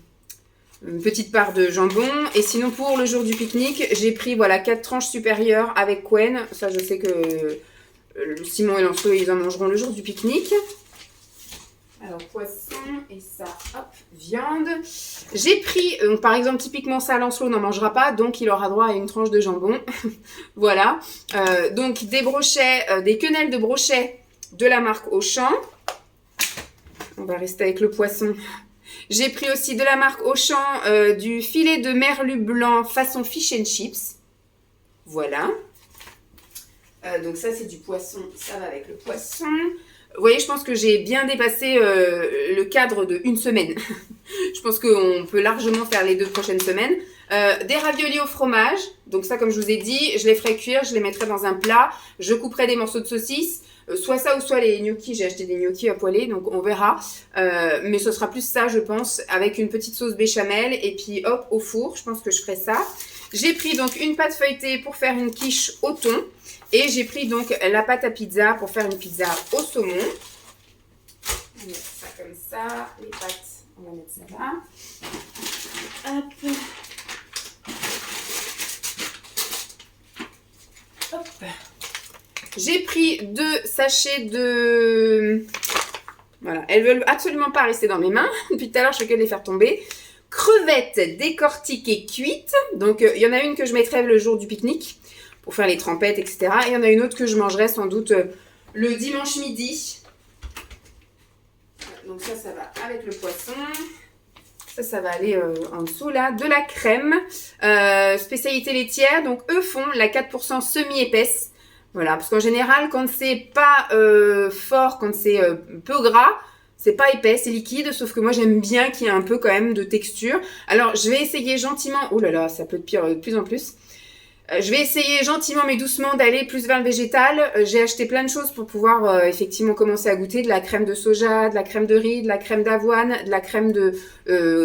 petite part de jambon. Et sinon, pour le jour du pique-nique, j'ai pris voilà 4 tranches supérieures avec Quen. Ça, je sais que Simon et Lancelot, ils en mangeront le jour du pique-nique. Alors, poisson et ça, hop, viande. J'ai pris, par exemple, typiquement ça, Lancelot n'en mangera pas, donc il aura droit à une tranche de jambon. Voilà. Donc, des brochets, des quenelles de brochets de la marque Auchan. On va rester avec le poisson. J'ai pris aussi de la marque Auchan du filet de merlu blanc façon fish and chips. Voilà. Donc ça, c'est du poisson. Ça va avec le poisson. Vous voyez, je pense que j'ai bien dépassé le cadre de une semaine. Je pense qu'on peut largement faire les 2 prochaines semaines. Des raviolis au fromage. Donc ça, comme je vous ai dit, je les ferai cuire, je les mettrai dans un plat. Je couperai des morceaux de saucisse. Soit ça ou soit les gnocchis. J'ai acheté des gnocchis à poêler, donc on verra. Mais ce sera plus ça, je pense, avec une petite sauce béchamel. Et puis hop, au four. Je pense que je ferai ça. J'ai pris donc une pâte feuilletée pour faire une quiche au thon. Et j'ai pris donc la pâte à pizza pour faire une pizza au saumon. On va mettre ça comme ça. Les pâtes, on va mettre ça là. Hop. Hop. J'ai pris 2 sachets de... Voilà, elles veulent absolument pas rester dans mes mains. Depuis tout à l'heure, je fais que de les faire tomber. Crevettes décortiquées cuites. Donc, il y en a une que je mettrai le jour du pique-nique pour faire les trempettes, etc. Et il y en a une autre que je mangerai sans doute le dimanche midi. Donc ça va avec le poisson. Ça va aller en dessous là. De la crème, spécialité laitière. Donc eux font la 4% semi-épaisse. Voilà, parce qu'en général, quand c'est pas fort, quand c'est peu gras, c'est pas épais, c'est liquide. Sauf que moi, j'aime bien qu'il y ait un peu quand même de texture. Alors, je vais essayer gentiment... Oh là là, ça peut être pire de plus en plus. Je vais essayer gentiment mais doucement d'aller plus vers le végétal. J'ai acheté plein de choses pour pouvoir effectivement commencer à goûter. De la crème de soja, de la crème de riz, de la crème d'avoine, de la crème de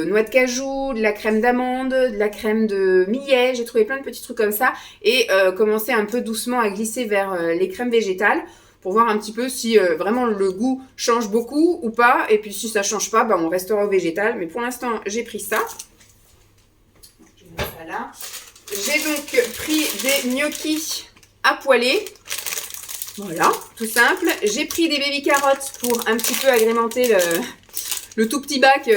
noix de cajou, de la crème d'amande, de la crème de millet. J'ai trouvé plein de petits trucs comme ça. Et commencer un peu doucement à glisser vers les crèmes végétales pour voir un petit peu si vraiment le goût change beaucoup ou pas. Et puis si ça change pas, bah, on restera au végétal. Mais pour l'instant, j'ai pris ça. Je vais mettre ça là. J'ai donc pris des gnocchis à poêler. Voilà, tout simple. J'ai pris des baby carottes pour un petit peu agrémenter le tout petit bac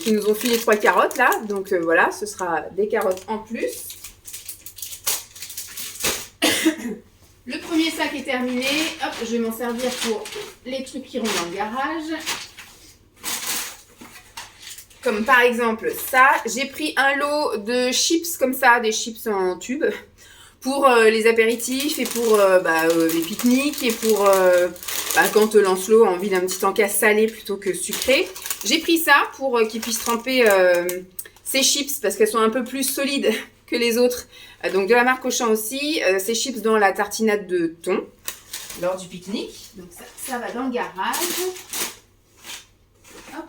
qui nous ont filé 3 carottes là. Donc voilà, ce sera des carottes en plus. Le premier sac est terminé. Hop, je vais m'en servir pour les trucs qui rentrent dans le garage. Comme par exemple ça, j'ai pris un lot de chips comme ça, des chips en tube, pour les apéritifs et pour les pique-niques et pour quand Lancelot a envie d'un petit encas salé plutôt que sucré. J'ai pris ça pour qu'il puisse tremper ses chips parce qu'elles sont un peu plus solides que les autres. Donc de la marque Auchan aussi, ces chips dans la tartinade de thon lors du pique-nique. Donc ça va dans le garage. Hop.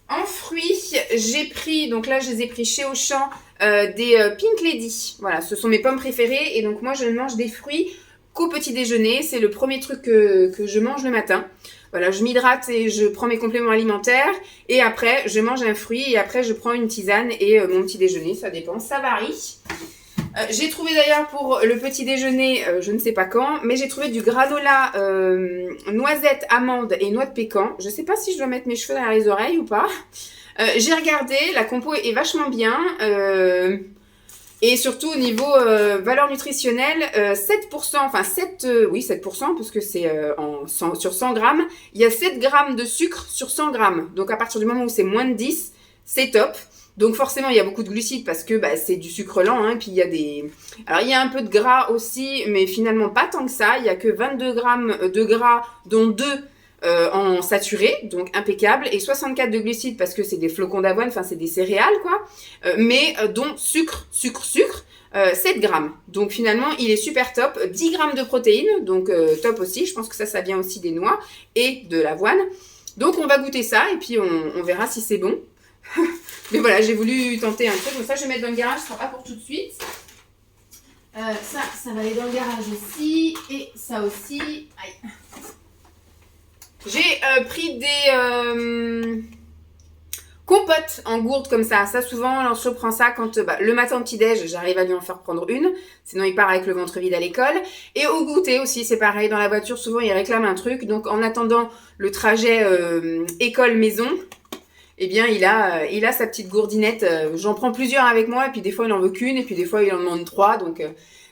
En fruits, j'ai pris, donc là je les ai pris chez Auchan, des Pink Lady. Voilà, ce sont mes pommes préférées et donc moi je ne mange des fruits qu'au petit déjeuner. C'est le premier truc que je mange le matin. Voilà, je m'hydrate et je prends mes compléments alimentaires et après je mange un fruit et après je prends une tisane et mon petit déjeuner, ça dépend, ça varie. J'ai trouvé d'ailleurs pour le petit déjeuner, je ne sais pas quand, mais j'ai trouvé du granola noisette, amande et noix de pécan. Je ne sais pas si je dois mettre mes cheveux derrière les oreilles ou pas. J'ai regardé, la compo est vachement bien. Et surtout au niveau valeur nutritionnelle, 7%, enfin 7%, parce que c'est sur 100 grammes, il y a 7 grammes de sucre sur 100 grammes. Donc à partir du moment où c'est moins de 10, c'est top. Donc forcément, il y a beaucoup de glucides parce que c'est du sucre lent. Hein, puis il y a alors il y a un peu de gras aussi, mais finalement pas tant que ça. Il y a que 22 grammes de gras, dont 2 en saturé, donc impeccable, et 64 de glucides parce que c'est des flocons d'avoine, enfin c'est des céréales quoi, mais dont sucre, 7 grammes. Donc finalement, il est super top. 10 grammes de protéines, donc top aussi. Je pense que ça vient aussi des noix et de l'avoine. Donc on va goûter ça et puis on verra si c'est bon. Mais voilà, j'ai voulu tenter un truc. Donc ça, je vais mettre dans le garage, ce sera pas pour tout de suite. Ça va aller dans le garage aussi. Et ça aussi. Aïe. J'ai pris des compotes en gourde comme ça. Ça, souvent, Lancelot prend ça quand le matin au petit-déj, j'arrive à lui en faire prendre une. Sinon, il part avec le ventre vide à l'école. Et au goûter aussi, c'est pareil. Dans la voiture, souvent, il réclame un truc. Donc, en attendant le trajet école-maison, eh bien, il a sa petite gourdinette. J'en prends plusieurs avec moi. Et puis, des fois, il en veut qu'une. Et puis, des fois, il en demande 3. Donc,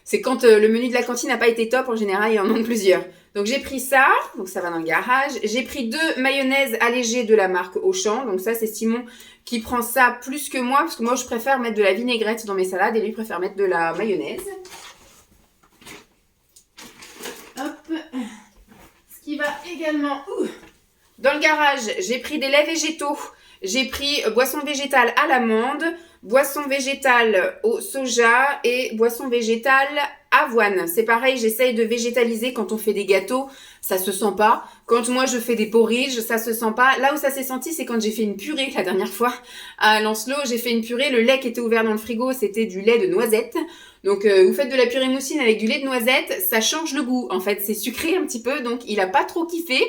c'est quand le menu de la cantine n'a pas été top. En général, il en demande plusieurs. Donc, j'ai pris ça. Donc, ça va dans le garage. J'ai pris 2 mayonnaises allégées de la marque Auchan. Donc, ça, c'est Simon qui prend ça plus que moi. Parce que moi, je préfère mettre de la vinaigrette dans mes salades. Et lui préfère mettre de la mayonnaise. Hop. Ce qui va également... Dans le garage, j'ai pris des laits végétaux. J'ai pris boisson végétale à l'amande, boisson végétale au soja et boisson végétale avoine. C'est pareil, j'essaye de végétaliser quand on fait des gâteaux, ça se sent pas. Quand moi je fais des porridges, ça se sent pas. Là où ça s'est senti, c'est quand j'ai fait une purée la dernière fois à Lancelot. J'ai fait une purée, le lait qui était ouvert dans le frigo, c'était du lait de noisette. Donc vous faites de la purée moussine avec du lait de noisette, ça change le goût. En fait, c'est sucré un petit peu, donc il a pas trop kiffé.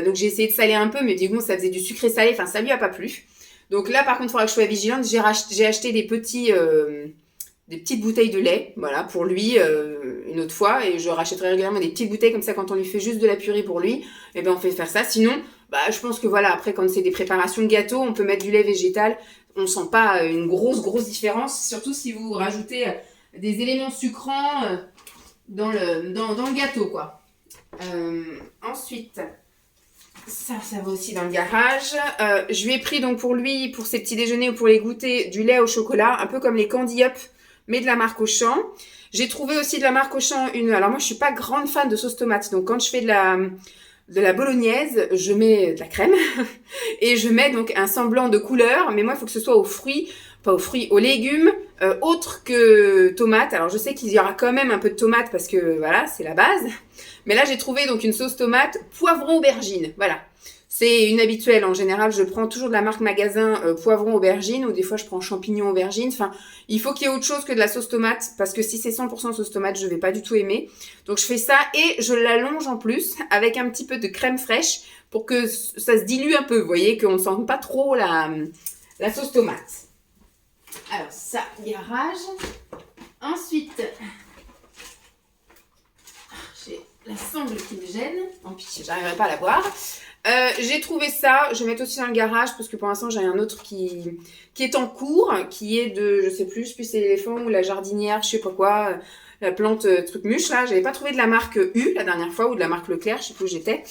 Donc j'ai essayé de saler un peu, mais du coup ça faisait du sucré salé, enfin ça lui a pas plu. Donc là par contre il faudra que je sois vigilante. J'ai acheté des petites bouteilles de lait, voilà, pour lui une autre fois, et je rachèterai régulièrement des petites bouteilles comme ça quand on lui fait juste de la purée pour lui. Et ben on fait faire ça. Sinon, je pense que voilà, après quand c'est des préparations de gâteaux, on peut mettre du lait végétal. On sent pas une grosse différence, surtout si vous rajoutez des éléments sucrants dans le gâteau quoi. Ensuite. Ça va aussi dans le garage. Je lui ai pris donc pour lui, pour ses petits déjeuners ou pour les goûters, du lait au chocolat, un peu comme les Candy Up, mais de la marque Auchan. J'ai trouvé aussi de la marque Auchan alors moi je suis pas grande fan de sauce tomate, donc quand je fais de la bolognaise, je mets de la crème et je mets donc un semblant de couleur, mais moi il faut que ce soit aux fruits, aux légumes, autres que tomates. Alors je sais qu'il y aura quand même un peu de tomate parce que voilà, c'est la base. Mais là, j'ai trouvé donc une sauce tomate poivron aubergine. Voilà. C'est une habituelle. En général, je prends toujours de la marque magasin poivron aubergine ou des fois, je prends champignon aubergine. Enfin, il faut qu'il y ait autre chose que de la sauce tomate parce que si c'est 100% sauce tomate, je vais pas du tout aimer. Donc, je fais ça et je l'allonge en plus avec un petit peu de crème fraîche pour que ça se dilue un peu. Vous voyez, qu'on ne sente pas trop la sauce tomate. Alors, ça, garage. Ensuite... la sangle qui me gêne, tant pis, j'arriverai pas à la boire. J'ai trouvé ça, je vais mettre aussi dans le garage parce que pour l'instant j'ai un autre qui est en cours, qui est de, je sais plus si c'est l'éléphant ou la jardinière, je sais pas quoi, la plante truc mûche là. J'avais pas trouvé de la marque U la dernière fois ou de la marque Leclerc, je sais plus où j'étais.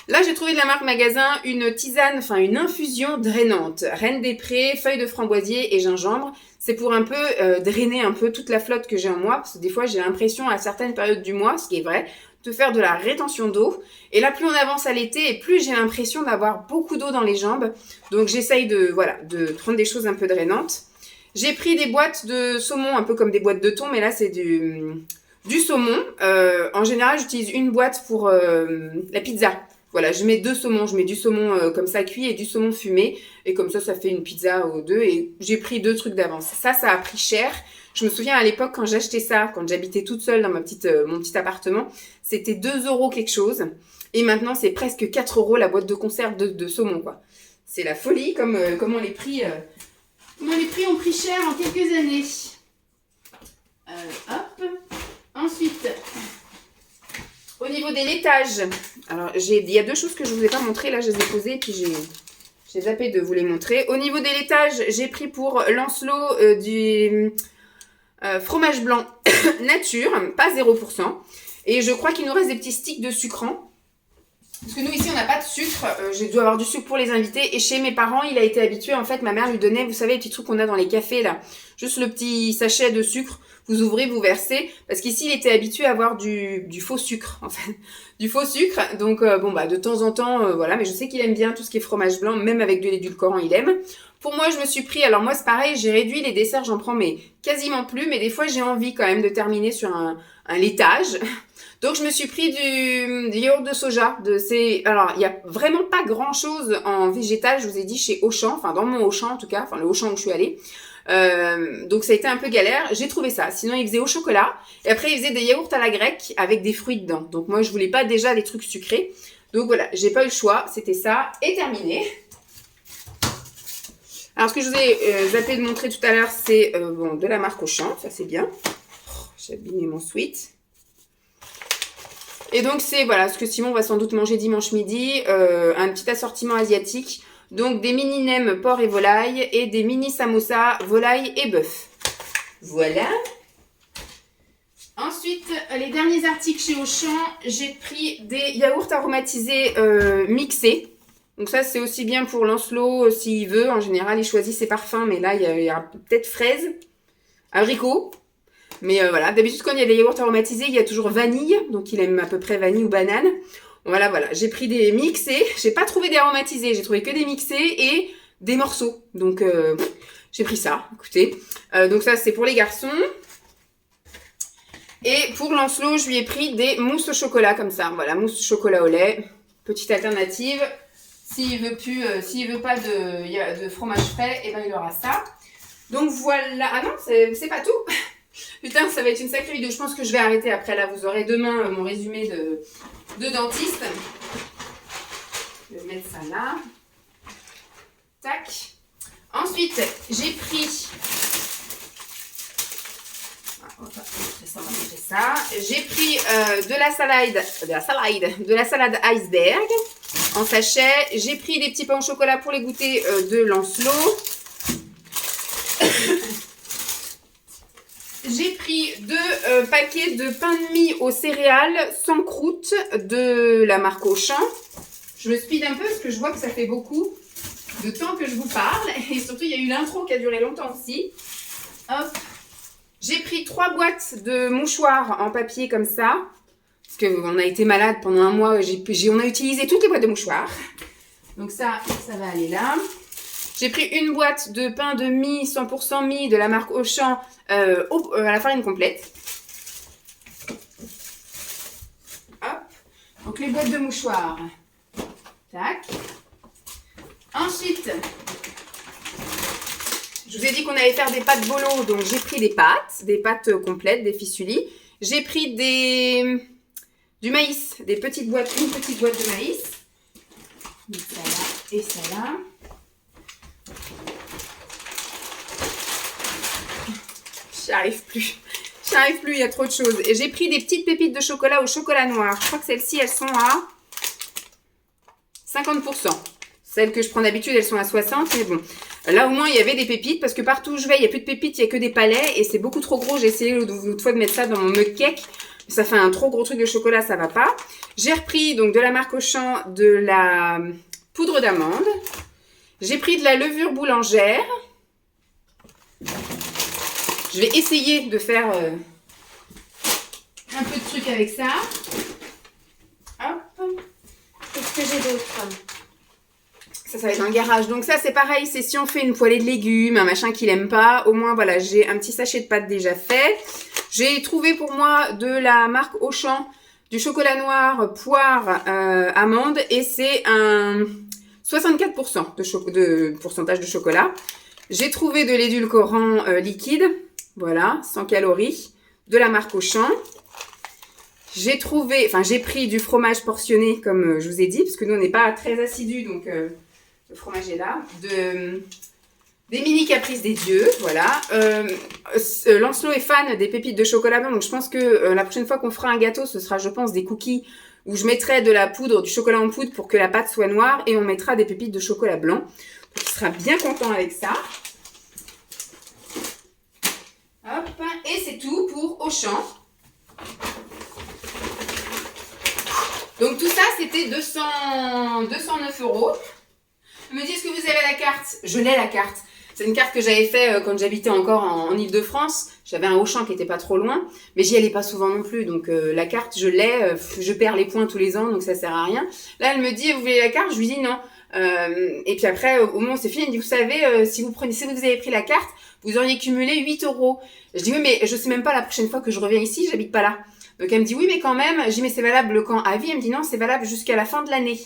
Là, j'ai trouvé de la marque Magasin une tisane, enfin une infusion drainante. Reine des prés, feuilles de framboisier et gingembre. C'est pour un peu drainer un peu toute la flotte que j'ai en moi. Parce que des fois, j'ai l'impression à certaines périodes du mois, ce qui est vrai, de faire de la rétention d'eau. Et là, plus on avance à l'été et plus j'ai l'impression d'avoir beaucoup d'eau dans les jambes. Donc, j'essaye de prendre des choses un peu drainantes. J'ai pris des boîtes de saumon, un peu comme des boîtes de thon, mais là, c'est du saumon. En général, j'utilise une boîte pour la pizza. Voilà, je mets 2 saumons. Je mets du saumon comme ça cuit et du saumon fumé. Et comme ça fait une pizza aux 2. Et j'ai pris 2 trucs d'avance. Ça a pris cher. Je me souviens à l'époque quand j'achetais ça, quand j'habitais toute seule dans mon petit appartement, c'était 2 € quelque chose. Et maintenant, c'est presque 4 € la boîte de conserve de saumon, quoi. C'est la folie, comment les prix ont pris cher en quelques années. Hop. Ensuite, au niveau des laitages, alors il y a 2 choses que je ne vous ai pas montrées, là je les ai posées et puis j'ai zappé de vous les montrer. Au niveau des laitages, j'ai pris pour Lancelot du fromage blanc nature, pas 0%. Et je crois qu'il nous reste des petits sticks de sucrant. Parce que nous ici on n'a pas de sucre, j'ai dû avoir du sucre pour les invités. Et chez mes parents il a été habitué, en fait ma mère lui donnait, vous savez les petits trucs qu'on a dans les cafés là, juste le petit sachet de sucre, vous ouvrez, vous versez. Parce qu'ici il était habitué à avoir du faux sucre en fait, du faux sucre. Donc de temps en temps, voilà, mais je sais qu'il aime bien tout ce qui est fromage blanc, même avec de l'édulcorant il aime. Pour moi je me suis pris, alors moi c'est pareil, j'ai réduit les desserts, j'en prends mais quasiment plus. Mais des fois j'ai envie quand même de terminer sur un laitage. Donc, je me suis pris du yaourt de soja. Alors, il n'y a vraiment pas grand-chose en végétal, je vous ai dit, chez Auchan. Enfin, dans mon Auchan, en tout cas. Enfin, le Auchan où je suis allée. Donc, ça a été un peu galère. J'ai trouvé ça. Sinon, il faisait au chocolat. Et après, il faisait des yaourts à la grecque avec des fruits dedans. Donc, moi, je voulais pas déjà des trucs sucrés. Donc, voilà. J'ai pas eu le choix. C'était ça. Et terminé. Alors, ce que je vous ai zappé de montrer tout à l'heure, c'est de la marque Auchan. Ça, c'est bien. J'ai abîmé mon sweat. Et donc, c'est ce que Simon va sans doute manger dimanche midi, un petit assortiment asiatique. Donc, des mini nems porc et volaille et des mini samosas volaille et bœuf. Voilà. Ensuite, les derniers articles chez Auchan, j'ai pris des yaourts aromatisés mixés. Donc ça, c'est aussi bien pour Lancelot s'il veut. En général, il choisit ses parfums, mais là, il y a peut-être fraise, abricot. Mais voilà, d'habitude quand il y a des yaourts aromatisés, il y a toujours vanille. Donc il aime à peu près vanille ou banane. Voilà. J'ai pris des mixés. J'ai pas trouvé des aromatisés, j'ai trouvé que des mixés et des morceaux. Donc j'ai pris ça, écoutez. Donc ça c'est pour les garçons. Et pour Lancelot, je lui ai pris des mousses au chocolat comme ça. Voilà, mousse chocolat au lait. Petite alternative. S'il veut pas de fromage frais, et ben il aura ça. Donc voilà. Ah non, c'est pas tout. Putain, ça va être une sacrée vidéo. Je pense que je vais arrêter après. Là, vous aurez demain mon résumé de dentiste. Je vais mettre ça là. Tac. Ensuite, j'ai pris... On va montrer ça. J'ai pris de la salade iceberg en sachet. J'ai pris des petits pains au chocolat pour les goûter de Lancelot. J'ai pris 2 paquets de pain de mie aux céréales sans croûte de la marque Auchan. Je me speed un peu parce que je vois que ça fait beaucoup de temps que je vous parle. Et surtout, il y a eu l'intro qui a duré longtemps aussi. Hop. J'ai pris 3 boîtes de mouchoirs en papier comme ça. Parce qu'on a été malade pendant un mois. On a utilisé toutes les boîtes de mouchoirs. Donc ça va aller là. J'ai pris une boîte de pain de mie 100% mie de la marque Auchan à la farine complète. Hop. Donc les boîtes de mouchoirs. Tac. Ensuite, je vous ai dit qu'on allait faire des pâtes bolo. Donc j'ai pris des pâtes complètes, des fissulis. J'ai pris du maïs, une petite boîte de maïs. Donc ça là et ça là. J'y arrive plus, il y a trop de choses. Et j'ai pris des petites pépites de chocolat au chocolat noir. Je crois que celles-ci, elles sont à 50%. Celles que je prends d'habitude, elles sont à 60%, mais bon. Là, au moins, il y avait des pépites, parce que partout où je vais, il n'y a plus de pépites, il n'y a que des palais, et c'est beaucoup trop gros. J'ai essayé l'autre fois de mettre ça dans mon mug cake. Ça fait un trop gros truc de chocolat, ça va pas. J'ai repris donc de la marque Auchan de la poudre d'amande. J'ai pris de la levure boulangère. Je vais essayer de faire un peu de trucs avec ça. Hop. Qu'est-ce que j'ai d'autre? Ça va être un garage. Donc ça, c'est pareil. C'est si on fait une poêlée de légumes, un machin qu'il aime pas. Au moins, voilà, j'ai un petit sachet de pâte déjà fait. J'ai trouvé pour moi de la marque Auchan du chocolat noir, poire, amande. Et c'est un 64% de pourcentage de chocolat. J'ai trouvé de l'édulcorant liquide. Voilà, 100 calories. De la marque Auchan. J'ai pris du fromage portionné, comme je vous ai dit, parce que nous, on n'est pas très assidus, donc le fromage est là. Des mini caprices des dieux, voilà. Lancelot est fan des pépites de chocolat blanc, donc je pense que la prochaine fois qu'on fera un gâteau, ce sera, je pense, des cookies où je mettrai de la poudre, du chocolat en poudre pour que la pâte soit noire, et on mettra des pépites de chocolat blanc. Donc il sera bien content avec ça. Hop, et c'est tout pour Auchan. Donc tout ça, c'était 209 €. Je me dis, est-ce que vous avez la carte? Je l'ai la carte. C'est une carte que j'avais fait quand j'habitais encore en Île-de-France. J'avais un Auchan qui était pas trop loin, mais j'y allais pas souvent non plus. Donc la carte, je l'ai. Je perds les points tous les ans, donc ça sert à rien. Là, elle me dit, vous voulez la carte? Je lui dis non. Et puis après, au moment où c'est fini, elle me dit, vous savez, si vous avez pris la carte, vous auriez cumulé 8 €. Je dis oui, mais je sais même pas la prochaine fois que je reviens ici, j'habite pas là. Donc elle me dit oui, mais quand même. Je dis mais c'est valable quand à vie? Elle me dit non, c'est valable jusqu'à la fin de l'année.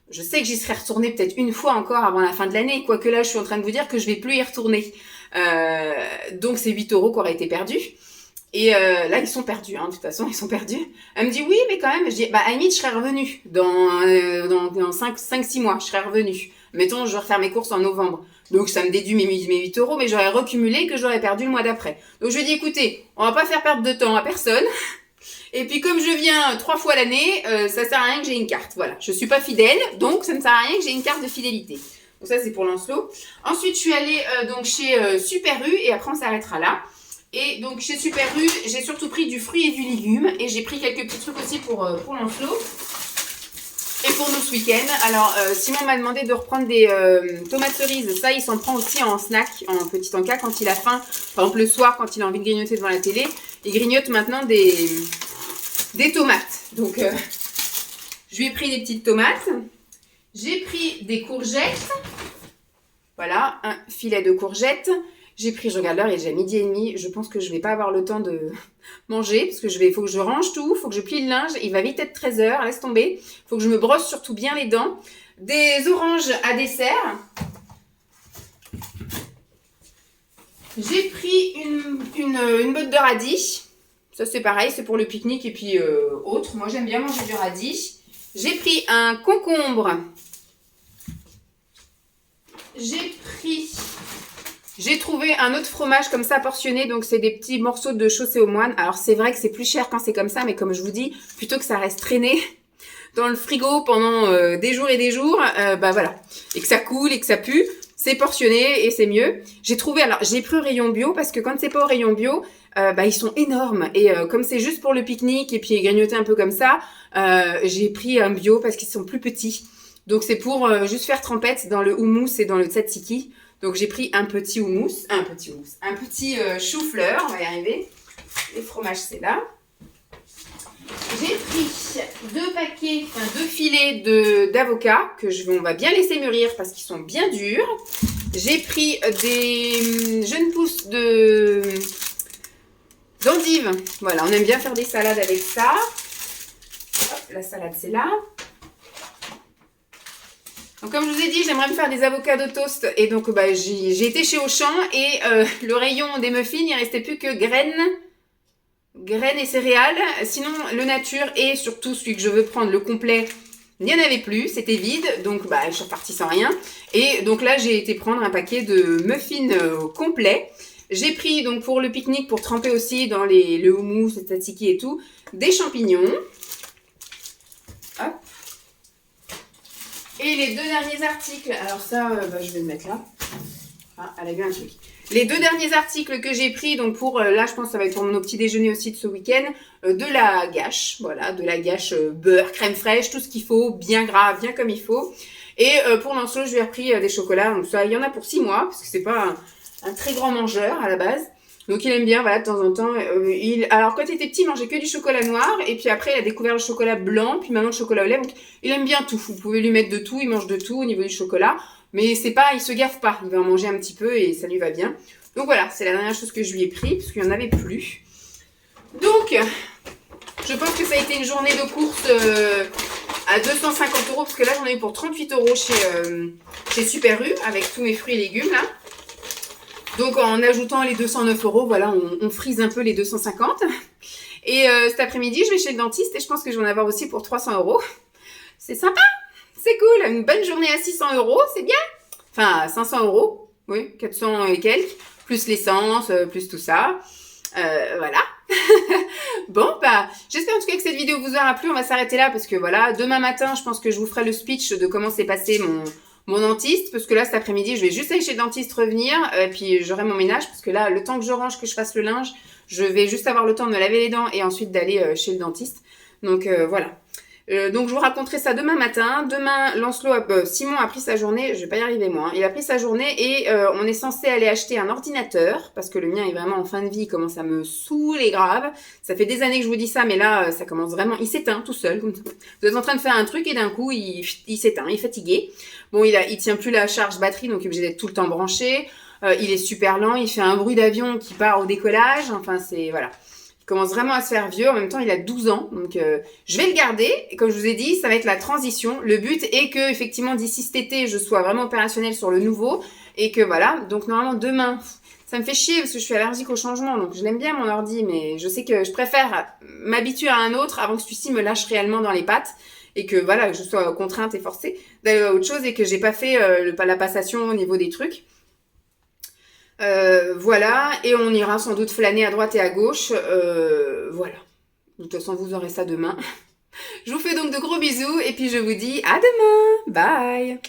Je sais que j'y serais retournée peut-être une fois encore avant la fin de l'année, quoique là je suis en train de vous dire que je vais plus y retourner. Donc c'est 8 € qui auraient été perdus. Et là ils sont perdus, hein, de toute façon ils sont perdus. Elle me dit oui, mais quand même. Je dis bah à limite je serais revenue dans 5-6 mois, je serais revenue. Mettons je vais refaire mes courses en novembre. Donc ça me déduit mes 8 €, mais j'aurais recumulé que j'aurais perdu le mois d'après. Donc je lui ai dit écoutez, on va pas faire perdre de temps à personne. Et puis comme je viens 3 fois l'année, ça sert à rien que j'ai une carte. Voilà, je suis pas fidèle, donc ça ne sert à rien que j'ai une carte de fidélité. Donc ça c'est pour Lancelot. Ensuite je suis allée donc chez Super U et après on s'arrêtera là. Et donc chez Super U, j'ai surtout pris du fruit et du légume et j'ai pris quelques petits trucs aussi pour Lancelot. Et pour nous ce week-end, alors Simon m'a demandé de reprendre des tomates cerises. Ça, il s'en prend aussi en snack, en petit encas quand il a faim. Par exemple le soir quand il a envie de grignoter devant la télé. Il grignote maintenant des tomates. Donc je lui ai pris des petites tomates. J'ai pris des courgettes. Voilà, un filet de courgettes. J'ai pris, je regarde l'heure, il est déjà 12h30. Je pense que je vais pas avoir le temps de manger parce que faut que je range tout, faut que je plie le linge. Il va vite être 13h, laisse tomber. Faut que je me brosse surtout bien les dents. Des oranges à dessert. J'ai pris une botte de radis. Ça c'est pareil, c'est pour le pique-nique et puis autre. Moi j'aime bien manger du radis. J'ai pris un concombre. J'ai trouvé un autre fromage comme ça portionné, donc c'est des petits morceaux de chaussée aux moines. Alors c'est vrai que c'est plus cher quand c'est comme ça, mais comme je vous dis, plutôt que ça reste traîné dans le frigo pendant des jours et des jours, bah voilà, et que ça coule et que ça pue, c'est portionné et c'est mieux. J'ai pris au rayon bio parce que quand c'est pas au rayon bio, bah ils sont énormes et comme c'est juste pour le pique-nique et puis grignoter un peu comme ça, j'ai pris un bio parce qu'ils sont plus petits. Donc c'est pour juste faire trempette dans le houmous et dans le tzatziki. Donc j'ai pris un petit chou-fleur, on va y arriver. Les fromages c'est là. J'ai pris 2 filets d'avocats que on va bien laisser mûrir parce qu'ils sont bien durs. J'ai pris des jeunes pousses d'endives. Voilà, on aime bien faire des salades avec ça. Hop, la salade c'est là. Donc comme je vous ai dit, j'aimerais me faire des avocados toast et donc bah, j'ai été chez Auchan et le rayon des muffins, il ne restait plus que graines et céréales. Sinon, le nature et surtout celui que je veux prendre, le complet, il n'y en avait plus, c'était vide, donc bah, je suis repartie sans rien. Et donc là, j'ai été prendre un paquet de muffins complets. J'ai pris donc pour le pique-nique, pour tremper aussi dans le houmous, le tzatziki et tout, des champignons. Hop. Et les 2 derniers articles, alors ça, bah, je vais le mettre là. Ah, elle a vu un truc. Les 2 derniers articles que j'ai pris, donc pour, là je pense que ça va être pour mon petit déjeuner aussi de ce week-end, de la gâche, voilà, de la gâche beurre, crème fraîche, tout ce qu'il faut, bien gras, bien comme il faut. Et pour Lancelot, je lui ai repris des chocolats, donc ça, il y en a pour 6 mois, parce que c'est pas un très grand mangeur à la base. Donc il aime bien, voilà, de temps en temps. Alors quand il était petit, il mangeait que du chocolat noir, et puis après il a découvert le chocolat blanc, puis maintenant le chocolat au lait, donc il aime bien tout. Vous pouvez lui mettre de tout, il mange de tout au niveau du chocolat. Mais c'est pas, il se gaffe pas, il va en manger un petit peu et ça lui va bien. Donc voilà, c'est la dernière chose que je lui ai pris, parce qu'il n'y en avait plus. Donc, je pense que ça a été une journée de course à 250 €, parce que là j'en ai eu pour 38 € chez Super U, avec tous mes fruits et légumes là. Donc en ajoutant les 209 €, voilà, on frise un peu les 250. Et cet après-midi, je vais chez le dentiste et je pense que je vais en avoir aussi pour 300 €. C'est sympa! C'est cool, une bonne journée à 600 €, c'est bien. Enfin, 500 €, oui, 400 et quelques, plus l'essence, plus tout ça. Voilà. Bon, bah, j'espère en tout cas que cette vidéo vous aura plu. On va s'arrêter là parce que voilà, demain matin, je pense que je vous ferai le speech de comment s'est passé mon dentiste. Parce que là, cet après-midi, je vais juste aller chez le dentiste revenir. Puis j'aurai mon ménage parce que là, le temps que je range, que je fasse le linge, je vais juste avoir le temps de me laver les dents et ensuite d'aller chez le dentiste. Donc voilà. Donc je vous raconterai ça demain matin. Demain, Simon a pris sa journée, je vais pas y arriver moi, il a pris sa journée et on est censé aller acheter un ordinateur, parce que le mien est vraiment en fin de vie, il commence à me saouler grave. Ça fait des années que je vous dis ça, mais là, ça commence vraiment, il s'éteint tout seul. Vous êtes en train de faire un truc et d'un coup, il s'éteint, il est fatigué. Bon, il tient plus la charge batterie, donc il est obligé d'être tout le temps branché. Il est super lent, il fait un bruit d'avion qui part au décollage, enfin c'est, voilà. Il commence vraiment à se faire vieux. En même temps, il a 12 ans. Donc, je vais le garder. Et comme je vous ai dit, ça va être la transition. Le but est que, effectivement, d'ici cet été, je sois vraiment opérationnelle sur le nouveau. Et que voilà. Donc, normalement, demain, ça me fait chier parce que je suis allergique au changement. Donc, je l'aime bien, mon ordi. Mais je sais que je préfère m'habituer à un autre avant que celui-ci me lâche réellement dans les pattes. Et que, voilà, que je sois contrainte et forcée d'aller à autre chose. Et que j'ai pas fait la passation au niveau des trucs. Voilà, et on ira sans doute flâner à droite et à gauche. Voilà. De toute façon, vous aurez ça demain. Je vous fais donc de gros bisous et puis je vous dis à demain. Bye!